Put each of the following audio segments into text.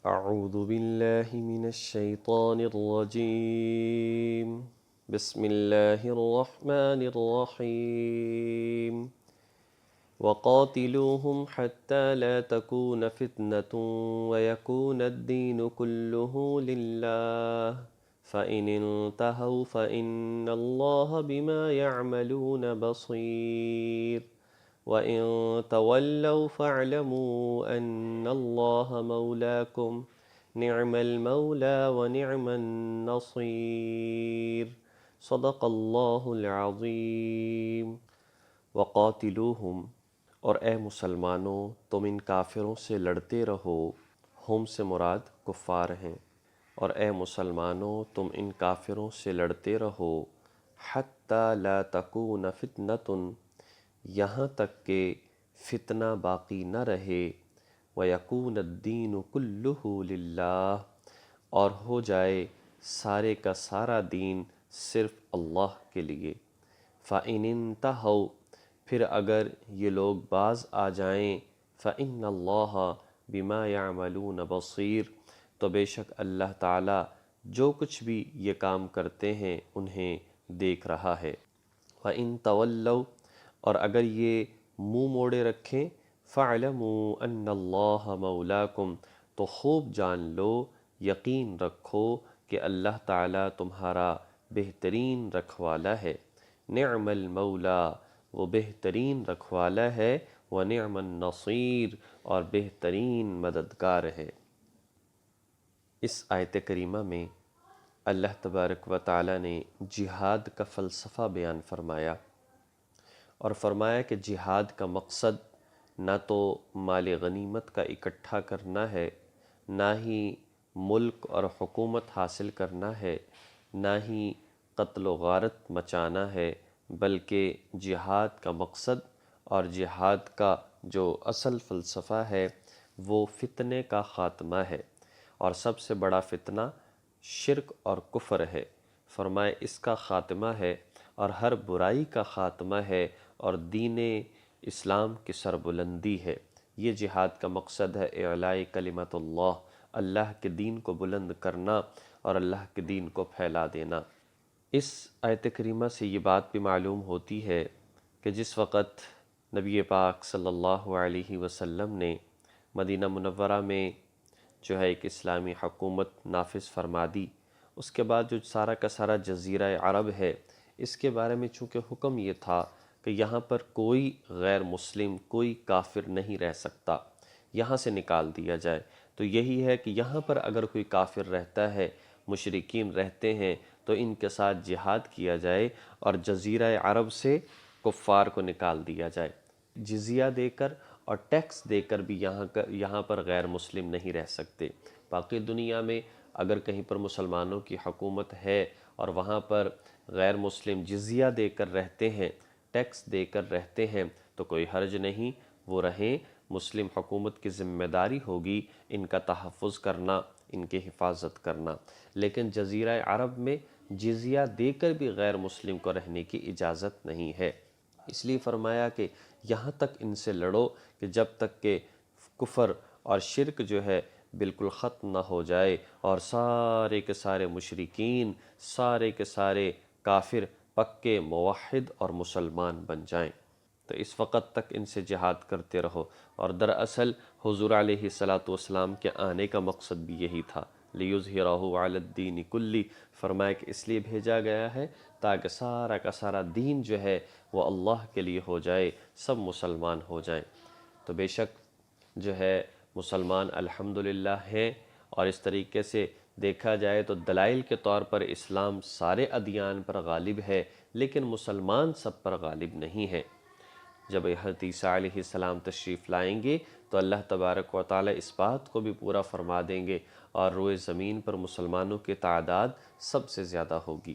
أعوذ بالله من الشيطان الرجيم بسم الله الرحمن الرحيم وقاتلوهم حتى لا تكون فتنة ويكون الدين كله لله فإن انتهوا فإن الله بما يعملون بصير وَإِن تَوَلَّوْا فَاعْلَمُوا أَنَّ اللَّهَ مَوْلَاكُمْ نِعْمَ الْمَوْلَى وَنِعْمَ النَّصِيرُ صدق اللہ العظیم۔ وَقَاتِلُوهُمْ، اور اے مسلمانوں تم ان کافروں سے لڑتے رہو، ہم سے مراد کفار ہیں، اور اے مسلمانوں تم ان کافروں سے لڑتے رہو، حَتَّى لَا تَكُونَ فِتْنَةٌ، یہاں تک کہ فتنہ باقی نہ رہے، وَيَكُونَ الدِّينُ كُلُّهُ لِلَّهِ، اور ہو جائے سارے کا سارا دین صرف اللہ کے لیے۔ فَإِنِ انْتَهَوْا، پھر اگر یہ لوگ باز آ جائیں، فَإِنَّ اللَّهَ بِمَا يَعْمَلُونَ بَصِيرٌ، تو بے شک اللہ تعالیٰ جو کچھ بھی یہ کام کرتے ہیں انہیں دیکھ رہا ہے۔ وَإِن تَوَلَّوْا، اور اگر یہ منہ موڑے رکھیں، فَاعْلَمُوا أَنَّ اللَّهَ مَوْلَاكُمْ، تو خوب جان لو، یقین رکھو کہ اللہ تعالیٰ تمہارا بہترین رکھوالا ہے۔ نعم المولا، وہ بہترین رکھوالا ہے، ونعم النصیر، اور بہترین مددگار ہے۔ اس آیت کریمہ میں اللہ تبارک و تعالیٰ نے جہاد کا فلسفہ بیان فرمایا، اور فرمایا کہ جہاد کا مقصد نہ تو مال غنیمت کا اکٹھا کرنا ہے، نہ ہی ملک اور حکومت حاصل کرنا ہے، نہ ہی قتل و غارت مچانا ہے، بلکہ جہاد کا مقصد اور جہاد کا جو اصل فلسفہ ہے وہ فتنے کا خاتمہ ہے، اور سب سے بڑا فتنہ شرک اور کفر ہے۔ فرمائے اس کا خاتمہ ہے، اور ہر برائی کا خاتمہ ہے، اور دین اسلام کی سربلندی ہے۔ یہ جہاد کا مقصد ہے اعلاء کلمت اللہ، اللہ کے دین کو بلند کرنا اور اللہ کے دین کو پھیلا دینا۔ اس آیت کریمہ سے یہ بات بھی معلوم ہوتی ہے کہ جس وقت نبی پاک صلی اللہ علیہ وسلم نے مدینہ منورہ میں جو ہے ایک اسلامی حکومت نافذ فرما دی، اس کے بعد جو سارا کا سارا جزیرہ عرب ہے، اس کے بارے میں چونکہ حکم یہ تھا کہ یہاں پر کوئی غیر مسلم، کوئی کافر نہیں رہ سکتا، یہاں سے نکال دیا جائے۔ تو یہی ہے کہ یہاں پر اگر کوئی کافر رہتا ہے، مشرکین رہتے ہیں، تو ان کے ساتھ جہاد کیا جائے اور جزیرہ عرب سے کفار کو نکال دیا جائے۔ جزیہ دے کر اور ٹیکس دے کر بھی یہاں پر غیر مسلم نہیں رہ سکتے۔ باقی دنیا میں اگر کہیں پر مسلمانوں کی حکومت ہے اور وہاں پر غیر مسلم جزیہ دے کر رہتے ہیں، ٹیکس دے کر رہتے ہیں، تو کوئی حرج نہیں، وہ رہیں۔ مسلم حکومت کی ذمہ داری ہوگی ان کا تحفظ کرنا، ان کی حفاظت کرنا۔ لیکن جزیرہ عرب میں جزیہ دے کر بھی غیر مسلم کو رہنے کی اجازت نہیں ہے۔ اس لیے فرمایا کہ یہاں تک ان سے لڑو کہ جب تک کہ کفر اور شرک جو ہے بالکل ختم نہ ہو جائے، اور سارے کے سارے مشرکین، سارے کے سارے کافر پکے موحد اور مسلمان بن جائیں۔ تو اس وقت تک ان سے جہاد کرتے رہو۔ اور دراصل حضور علیہ السلام کے آنے کا مقصد بھی یہی تھا، لِيُظْهِرَهُ عَلَى الدِّينِ كُلِّهِ، فرمایا کہ اس لیے بھیجا گیا ہے تاکہ سارا کا سارا دین جو ہے وہ اللہ کے لیے ہو جائے، سب مسلمان ہو جائیں۔ تو بے شک جو ہے مسلمان الحمدللہ ہیں، اور اس طریقے سے دیکھا جائے تو دلائل کے طور پر اسلام سارے ادیان پر غالب ہے، لیکن مسلمان سب پر غالب نہیں ہے۔ جب حضرت عیسیٰ علیہ السلام تشریف لائیں گے تو اللہ تبارک و تعالیٰ اس بات کو بھی پورا فرما دیں گے، اور روئے زمین پر مسلمانوں کی تعداد سب سے زیادہ ہوگی۔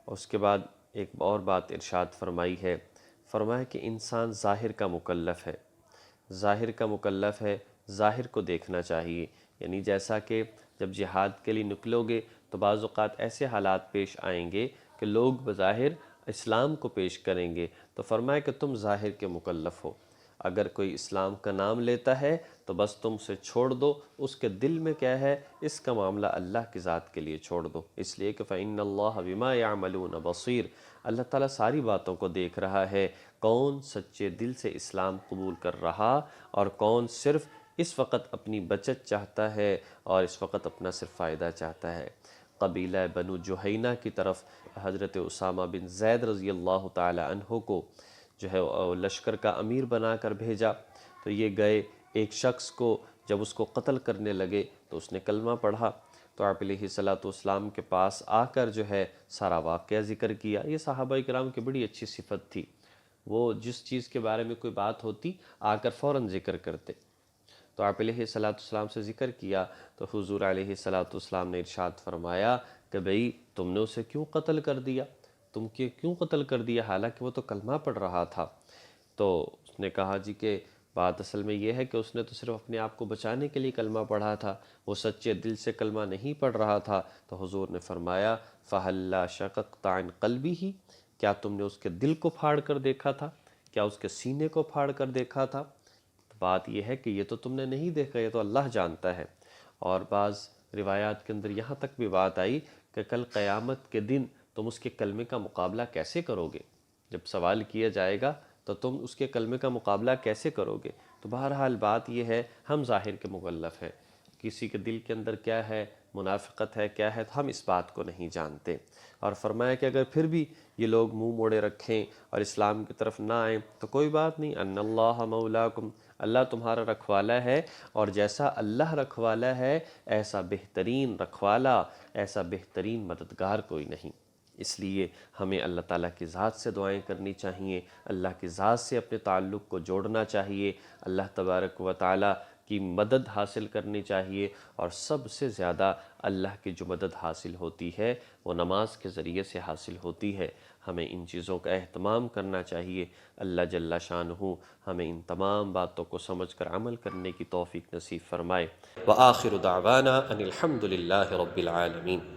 اس کے بعد ایک اور بات ارشاد فرمائی ہے، فرمایا کہ انسان ظاہر کا مکلف ہے، ظاہر کا مکلف ہے، ظاہر کو دیکھنا چاہیے۔ یعنی جیسا کہ جب جہاد کے لیے نکلو گے تو بعض اوقات ایسے حالات پیش آئیں گے کہ لوگ بظاہر اسلام کو پیش کریں گے، تو فرمایا کہ تم ظاہر کے مکلف ہو۔ اگر کوئی اسلام کا نام لیتا ہے تو بس تم اسے چھوڑ دو، اس کے دل میں کیا ہے اس کا معاملہ اللہ کی ذات کے لیے چھوڑ دو، اس لیے کہ فَإِنَّ اللَّهَ بِمَا يَعْمَلُونَ بَصِيرٌ، اللہ تعالیٰ ساری باتوں کو دیکھ رہا ہے، کون سچے دل سے اسلام قبول کر رہا اور کون صرف اس وقت اپنی بچت چاہتا ہے اور اس وقت اپنا صرف فائدہ چاہتا ہے۔ قبیلہ بنو جوہینہ کی طرف حضرت اسامہ بن زید رضی اللہ تعالی عنہ کو جو ہے لشکر کا امیر بنا کر بھیجا، تو یہ گئے، ایک شخص کو جب اس کو قتل کرنے لگے تو اس نے کلمہ پڑھا، تو آپ علیہ السلام کے پاس آ کر جو ہے سارا واقعہ ذکر کیا۔ یہ صحابہ کرام کی بڑی اچھی صفت تھی، وہ جس چیز کے بارے میں کوئی بات ہوتی آ کر فوراً ذکر کرتے۔ تو آپ علیہ السلام سے ذکر کیا تو حضور علیہ السلام نے ارشاد فرمایا کہ بھئی تم نے اسے کیوں قتل کر دیا، تم کیوں قتل کر دیا، حالانکہ وہ تو کلمہ پڑھ رہا تھا۔ تو اس نے کہا جی کہ بات اصل میں یہ ہے کہ اس نے تو صرف اپنے آپ کو بچانے کے لیے کلمہ پڑھا تھا، وہ سچے دل سے کلمہ نہیں پڑھ رہا تھا۔ تو حضور نے فرمایا فَهَلَّا شَقَقْتَ عَنْ قَلْبِهِ، کیا تم نے اس کے دل کو پھاڑ کر دیکھا تھا، کیا اس کے سینے کو پھاڑ کر دیکھا تھا؟ بات یہ ہے کہ یہ تو تم نے نہیں دیکھا، یہ تو اللہ جانتا ہے۔ اور بعض روایات کے اندر یہاں تک بھی بات آئی کہ کل قیامت کے دن تم اس کے کلمے کا مقابلہ کیسے کرو گے، جب سوال کیا جائے گا تو تم اس کے کلمے کا مقابلہ کیسے کرو گے۔ تو بہرحال بات یہ ہے ہم ظاہر کے مکلف ہیں، کسی کے دل کے اندر کیا ہے، منافقت ہے کیا ہے، تو ہم اس بات کو نہیں جانتے۔ اور فرمایا کہ اگر پھر بھی یہ لوگ منہ موڑے رکھیں اور اسلام کی طرف نہ آئیں تو کوئی بات نہیں، ان اللہ مولاکم، اللہ تمہارا رکھوالا ہے، اور جیسا اللہ رکھوالا ہے ایسا بہترین رکھوالا، ایسا بہترین مددگار کوئی نہیں۔ اس لیے ہمیں اللہ تعالیٰ کی ذات سے دعائیں کرنی چاہیے، اللہ کی ذات سے اپنے تعلق کو جوڑنا چاہیے، اللہ تبارک و تعالیٰ کی مدد حاصل کرنی چاہیے، اور سب سے زیادہ اللہ کی جو مدد حاصل ہوتی ہے وہ نماز کے ذریعے سے حاصل ہوتی ہے۔ ہمیں ان چیزوں کا اہتمام کرنا چاہیے۔ اللہ جل شانہ ہمیں ان تمام باتوں کو سمجھ کر عمل کرنے کی توفیق نصیب فرمائے۔ وآخر دعوانا ان الحمد للہ رب العالمین۔